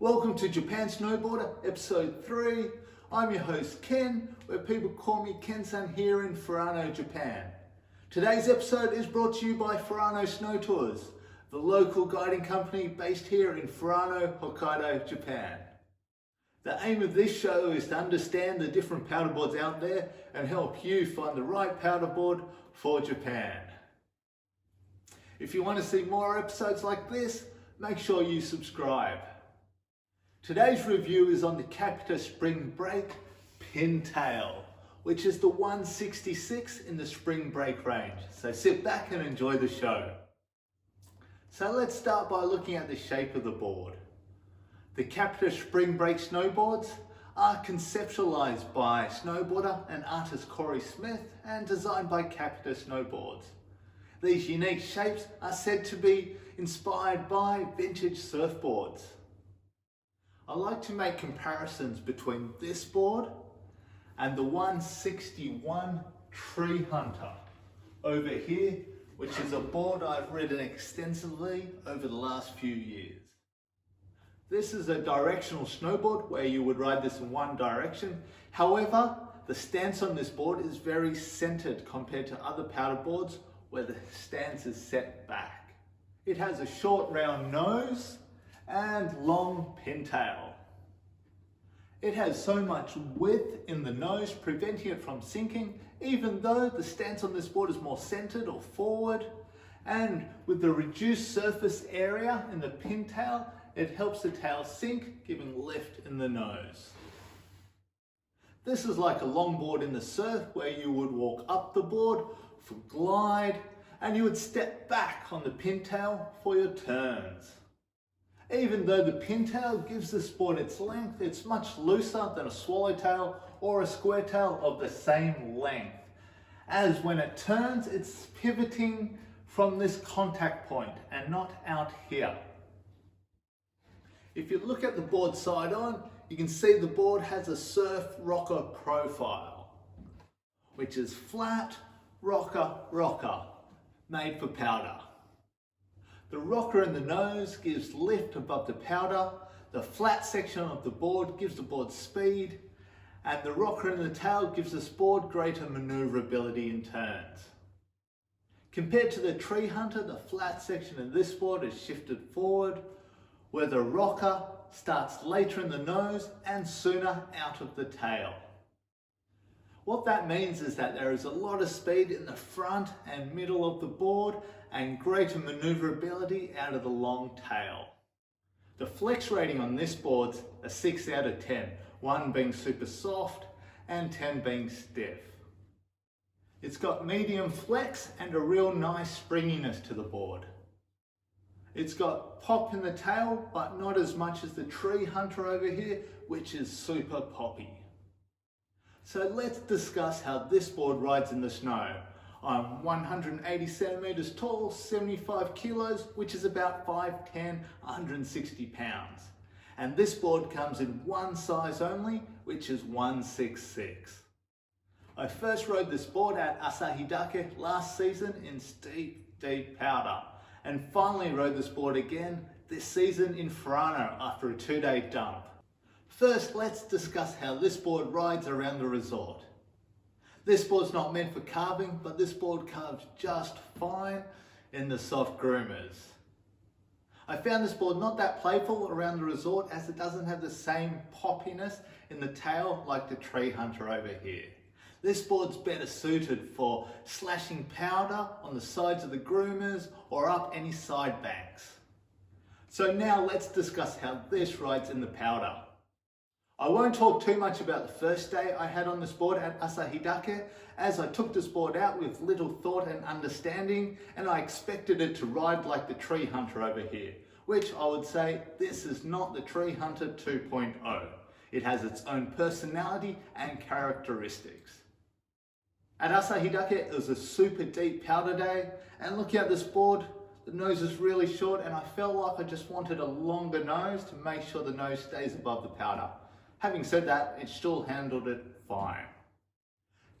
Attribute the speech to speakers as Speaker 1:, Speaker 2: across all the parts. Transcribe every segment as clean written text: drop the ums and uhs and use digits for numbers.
Speaker 1: Welcome to Japan Snowboarder, episode 3. I'm your host Ken, where people call me Ken-san here in Furano, Japan. Today's episode is brought to you by Furano Snow Tours, the local guiding company based here in Furano, Hokkaido, Japan. The aim of this show is to understand the different paddleboards out there and help you find the right paddleboard for Japan. If you want to see more episodes like this, make sure you subscribe. Today's review is on the Capita Spring Break Pintail, which is the 166 in the Spring Break range. So sit back and enjoy the show. So let's start by looking at the shape of the board. The Capita Spring Break snowboards are conceptualized by snowboarder and artist Corey Smith and designed by Capita Snowboards. These unique shapes are said to be inspired by vintage surfboards. I like to make comparisons between this board and the 161 Tree Hunter over here, which is a board I've ridden extensively over the last few years. This is a directional snowboard where you would ride this in one direction. However, the stance on this board is very centered compared to other paddle boards where the stance is set back. It has a short round nose and long pintail. It has so much width in the nose, preventing it from sinking, even though the stance on this board is more centered or forward. And with the reduced surface area in the pintail, it helps the tail sink, giving lift in the nose. This is like a longboard in the surf where you would walk up the board for glide and you would step back on the pintail for your turns. Even though the pintail gives this board its length, it's much looser than a swallowtail or a square tail of the same length. As when it turns, it's pivoting from this contact point and not out here. If you look at the board side on, you can see the board has a surf rocker profile, which is flat, rocker, made for powder. The rocker in the nose gives lift above the powder, the flat section of the board gives the board speed, and the rocker in the tail gives this board greater maneuverability in turns. Compared to the Tree Hunter, the flat section of this board is shifted forward, where the rocker starts later in the nose and sooner out of the tail. What that means is that there is a lot of speed in the front and middle of the board and greater maneuverability out of the long tail. The flex rating on this board's a 6 out of 10, 1 being super soft and 10 being stiff. It's got medium flex and a real nice springiness to the board. It's got pop in the tail, but not as much as the Tree Hunter over here, which is super poppy. So let's discuss how this board rides in the snow. I'm 180 centimeters tall, 75 kilos, which is about 5'10", 160 pounds. And this board comes in one size only, which is 166. I first rode this board at Asahidake last season in steep, deep powder, and finally rode this board again this season in Furano after a 2-day dump. First, let's discuss how this board rides around the resort. This board's not meant for carving, but this board carves just fine in the soft groomers. I found this board not that playful around the resort as it doesn't have the same poppiness in the tail like the Tree Hunter over here. This board's better suited for slashing powder on the sides of the groomers or up any side banks. So now let's discuss how this rides in the powder. I won't talk too much about the first day I had on this board at Asahidake, as I took this board out with little thought and understanding, and I expected it to ride like the Tree Hunter over here, which I would say this is not the Tree Hunter 2.0. It has its own personality and characteristics. At Asahidake, it was a super deep powder day, and looking at this board, the nose is really short, and I felt like I just wanted a longer nose to make sure the nose stays above the powder. Having said that, it still handled it fine.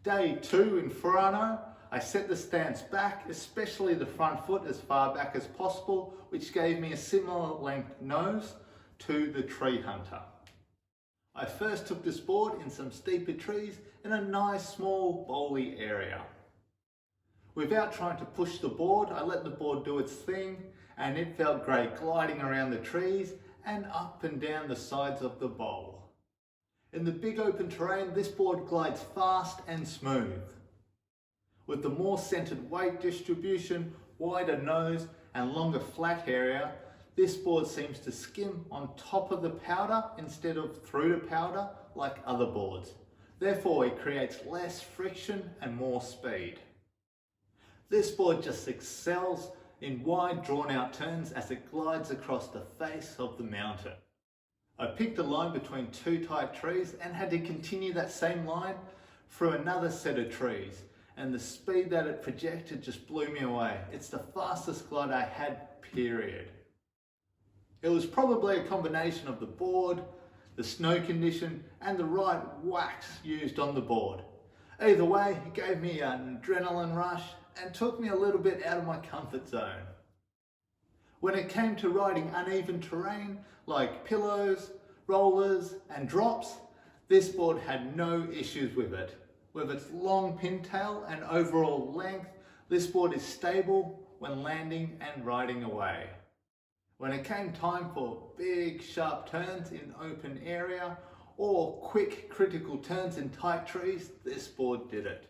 Speaker 1: Day 2 in Furano, I set the stance back, especially the front foot, as far back as possible, which gave me a similar length nose to the tree hunter. I first took this board in some steeper trees in a nice small bowly area. Without trying to push the board, I let the board do its thing, and it felt great gliding around the trees and up and down the sides of the bowl. In the big open terrain, this board glides fast and smooth. With the more centered weight distribution, wider nose and longer flat area, this board seems to skim on top of the powder instead of through the powder like other boards. Therefore, it creates less friction and more speed. This board just excels in wide drawn out turns as it glides across the face of the mountain. I picked a line between two tight trees and had to continue that same line through another set of trees, and the speed that it projected just blew me away. It's the fastest glide I had, period. It was probably a combination of the board, the snow condition, and the right wax used on the board. Either way, it gave me an adrenaline rush and took me a little bit out of my comfort zone. When it came to riding uneven terrain like pillows, rollers, and drops, this board had no issues with it. With its long pintail and overall length, this board is stable when landing and riding away. When it came time for big sharp turns in open area or quick critical turns in tight trees, this board did it.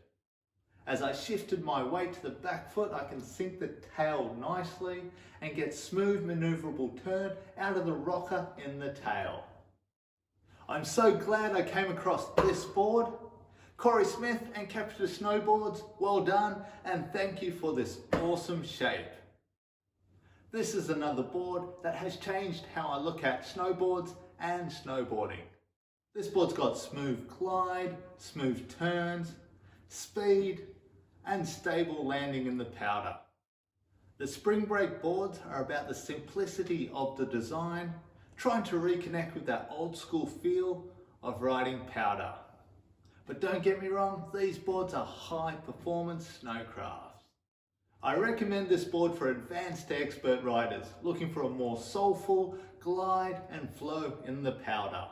Speaker 1: As I shifted my weight to the back foot, I can sink the tail nicely and get smooth maneuverable turn out of the rocker in the tail. I'm so glad I came across this board. Corey Smith and Capita Snowboards, well done, and thank you for this awesome shape. This is another board that has changed how I look at snowboards and snowboarding. This board's got smooth glide, smooth turns, speed, and stable landing in the powder. The spring break boards are about the simplicity of the design, trying to reconnect with that old school feel of riding powder. But don't get me wrong, these boards are high performance snowcrafts. I recommend this board for advanced to expert riders looking for a more soulful glide and flow in the powder.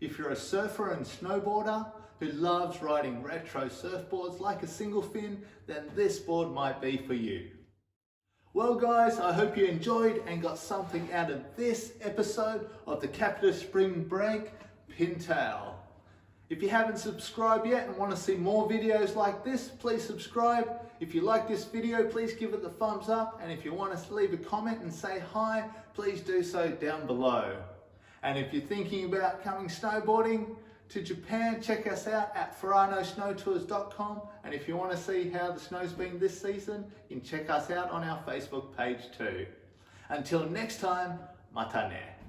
Speaker 1: If you're a surfer and snowboarder who loves riding retro surfboards like a single fin, then this board might be for you. Well guys, I hope you enjoyed and got something out of this episode of the Capita Spring Break Pintail. If you haven't subscribed yet and want to see more videos like this, please subscribe. If you like this video, please give it the thumbs up. And if you want us to leave a comment and say hi, please do so down below. And if you're thinking about coming snowboarding to Japan, check us out at furanosnowtours.com. And if you want to see how the snow's been this season, you can check us out on our Facebook page too. Until next time, mata ne.